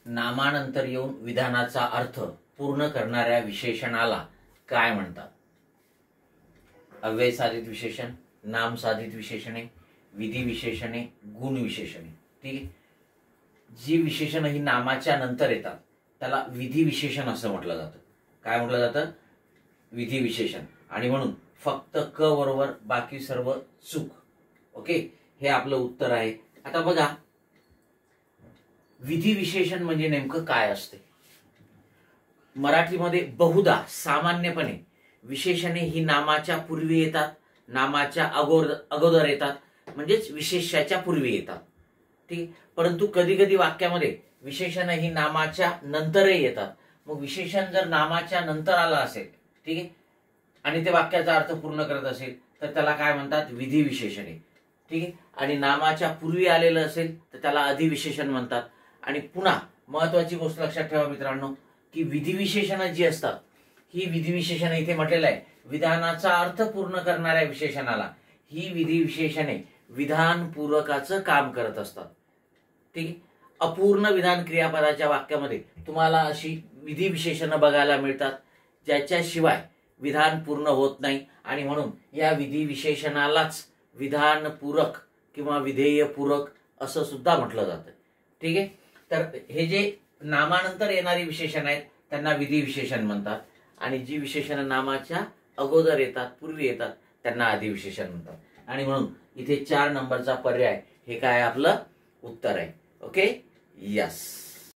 नामानंतर येऊन विधानाचा अर्थ पूर्ण करणाऱ्या विशेषणाला काय म्हणतात? अव्यय साधित विशेषण, नाम साधित विशेषणे, विधी विशेषणे, गुण विशेषणे. ठीक आहे. जी विशेषण ही नामाच्या नंतर येतात त्याला विधी विशेषण असं म्हटलं जातं. काय म्हटलं जातं? विधी विशेषण. आणि म्हणून फक्त क बरोबर बाकी सर्व चूक. ओके, हे आपलं उत्तर आहे. आता बघा, विधी विशेषण म्हणजे नेमकं काय असते? मराठीमध्ये बहुधा सामान्यपणे विशेषणे ही नामाच्या पूर्वी येतात, नामाच्या अगोदर येतात, म्हणजेच विशेष्याच्या पूर्वी येतात. ठीक. परंतु कधी कधी वाक्यामध्ये विशेषण ही नामाच्या नंतरही येतात. मग विशेषण जर नामाच्या नंतर आलं असेल, ठीक आहे, आणि ते वाक्याचा अर्थ पूर्ण करत असेल तर त्याला काय म्हणतात? विधी विशेषणे. ठीक आहे. आणि नामाच्या पूर्वी आलेलं असेल तर त्याला अधिविशेषण म्हणतात. आणि पुन्हा महत्वाची गोष्ट लक्षात ठेवा मित्रांनो, की विधी विशेषणं जी असतात ही विधी विशेषण इथे म्हटलेलं आहे विधानाचा अर्थ पूर्ण करणाऱ्या विशेषणाला ही विधी विशेषणे विधान पूरकाचं काम करत असतात. ठीक आहे. अपूर्ण विधान क्रियापदाच्या वाक्यामध्ये तुम्हाला अशी विधी विशेषणं बघायला मिळतात ज्याच्याशिवाय विधान पूर्ण होत नाही. आणि म्हणून या विधी विशेषणालाच विधान पूरक किंवा विधेय पूरक असं सुद्धा म्हटलं जातं. ठीक आहे. तर हे जे नामानंतर येणारी विशेषण आहेत त्यांना विधी विशेषण म्हणतात. आणि जी विशेषणं नामाच्या अगोदर येतात, पूर्वी येतात, त्यांना अधिविशेषण म्हणतात. आणि म्हणून इथे 4 नंबरचा पर्याय हे काय आपलं उत्तर आहे. Okay, yes.